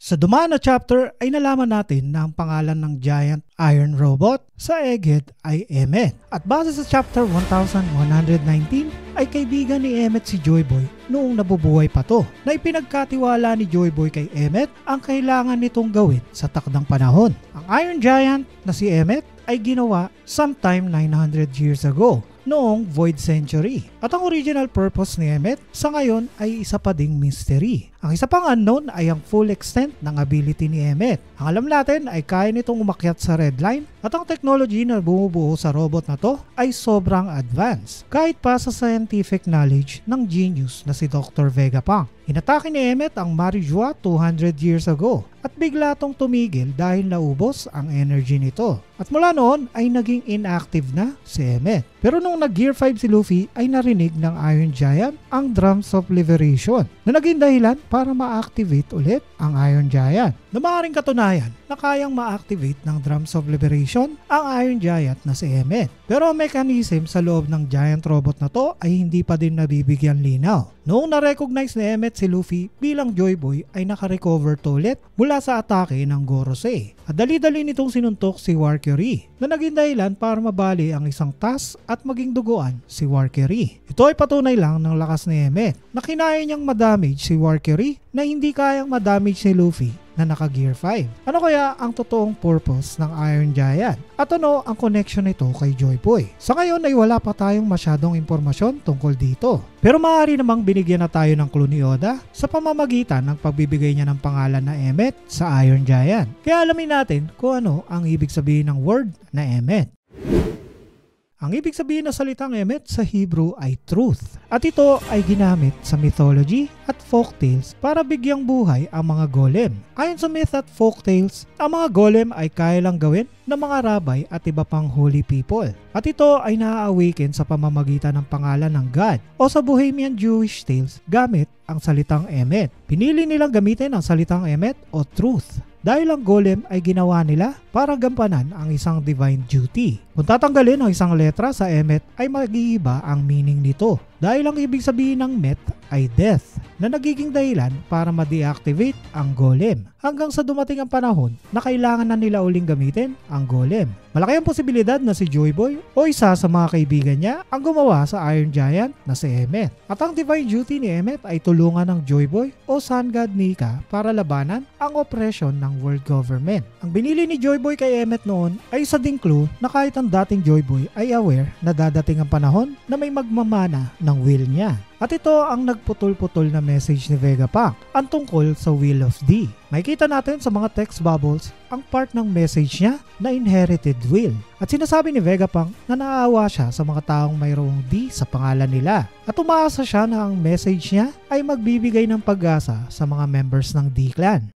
Sa dumaan na chapter ay nalaman natin na ang pangalan ng giant iron robot sa Egghead ay Emmet. At base sa chapter 1119 ay kaibigan ni Emmet si Joyboy noong nabubuhay pa to, na ipinagkatiwala ni Joyboy kay Emmet ang kailangan nitong gawin sa takdang panahon. Ang Iron Giant na si Emmet ay ginawa sometime 900 years ago noong Void Century. At ang original purpose ni Emmet sa ngayon ay isa pa ding mystery. Ang isa pang unknown ay ang full extent ng ability ni Emmet. Ang alam natin ay kaya nitong umakyat sa red line at ang technology na bumubuo sa robot na to ay sobrang advanced kahit pa sa scientific knowledge ng genius na si Dr. Vegapunk. Inatake ni Emmet ang Marijua 200 years ago at bigla tong tumigil dahil naubos ang energy nito. At mula noon ay naging inactive na si Emmet. Pero nung nag-Gear 5 si Luffy ay narinig ng Iron Giant ang Drums of Liberation na naging dahilan para ma-activate ulit ang Iron Giant. Na maaaring katunayan na kayang ma-activate ng Drums of Liberation ang Iron Giant na si Emmet. Pero ang mechanism sa loob ng giant robot na to ay hindi pa din nabibigyan linaw. Noong na-recognize ni Emmet si Luffy bilang Joyboy ay nakarecover to ulit mula sa atake ng Gorosei. At dali-dali nitong sinuntok si Warcury na naging dahilan para mabali ang isang task at maging duguan si Warcury. Ito ay patunay lang ng lakas ni Emmet na kinaya niyang madamage si Warcury na hindi kayang madamage si Luffy na naka-Gear 5. Ano kaya ang totoong purpose ng Iron Giant? At ano ang connection nito kay Joyboy? Sa ngayon ay wala pa tayong masyadong impormasyon tungkol dito. Pero maaari namang binigyan na tayo ng clue ni Oda sa pamamagitan ng pagbibigay niya ng pangalan na Emmet sa Iron Giant. Kaya alamin natin kung ano ang ibig sabihin ng word na Emmet. Ang ibig sabihin ng salitang Emmet sa Hebrew ay truth at ito ay ginamit sa mythology at folktales para bigyang buhay ang mga golem. Ayon sa myth at folktales, ang mga golem ay kaya lang gawin ng mga rabbi at iba pang holy people. At ito ay na-awaken sa pamamagitan ng pangalan ng God o sa Bohemian Jewish tales gamit ang salitang Emmet. Pinili nilang gamitin ang salitang Emmet o truth dahil ang golem ay ginawa nila para gampanan ang isang divine duty. Kung tatanggalin ang isang letra sa Emmet ay mag-iiba ang meaning nito dahil ang ibig sabihin ng Met ay death na nagiging dahilan para ma-deactivate ang golem hanggang sa dumating ang panahon na kailangan na nila uling gamitin ang golem. Malaki ang posibilidad na si Joyboy o isa sa mga kaibigan niya ang gumawa sa Iron Giant na si Emmet. At ang divine duty ni Emmet ay tulungan ng Joyboy o Sun God Nika para labanan ang oppression ng world government. Ang binili ni Joyboy kay Emmet noon ay isa ding clue na kahit ang dating Joyboy ay aware na dadating ang panahon na may magmamana ng will niya. At ito ang nagputol-putol na message ni Vegapunk ang tungkol sa Will of D. Makikita natin sa mga text bubbles ang part ng message niya na inherited will. At sinasabi ni Vegapunk na naaawa siya sa mga taong mayroong D sa pangalan nila. At umaasa siya na ang message niya ay magbibigay ng pag-asa sa mga members ng D-Clan.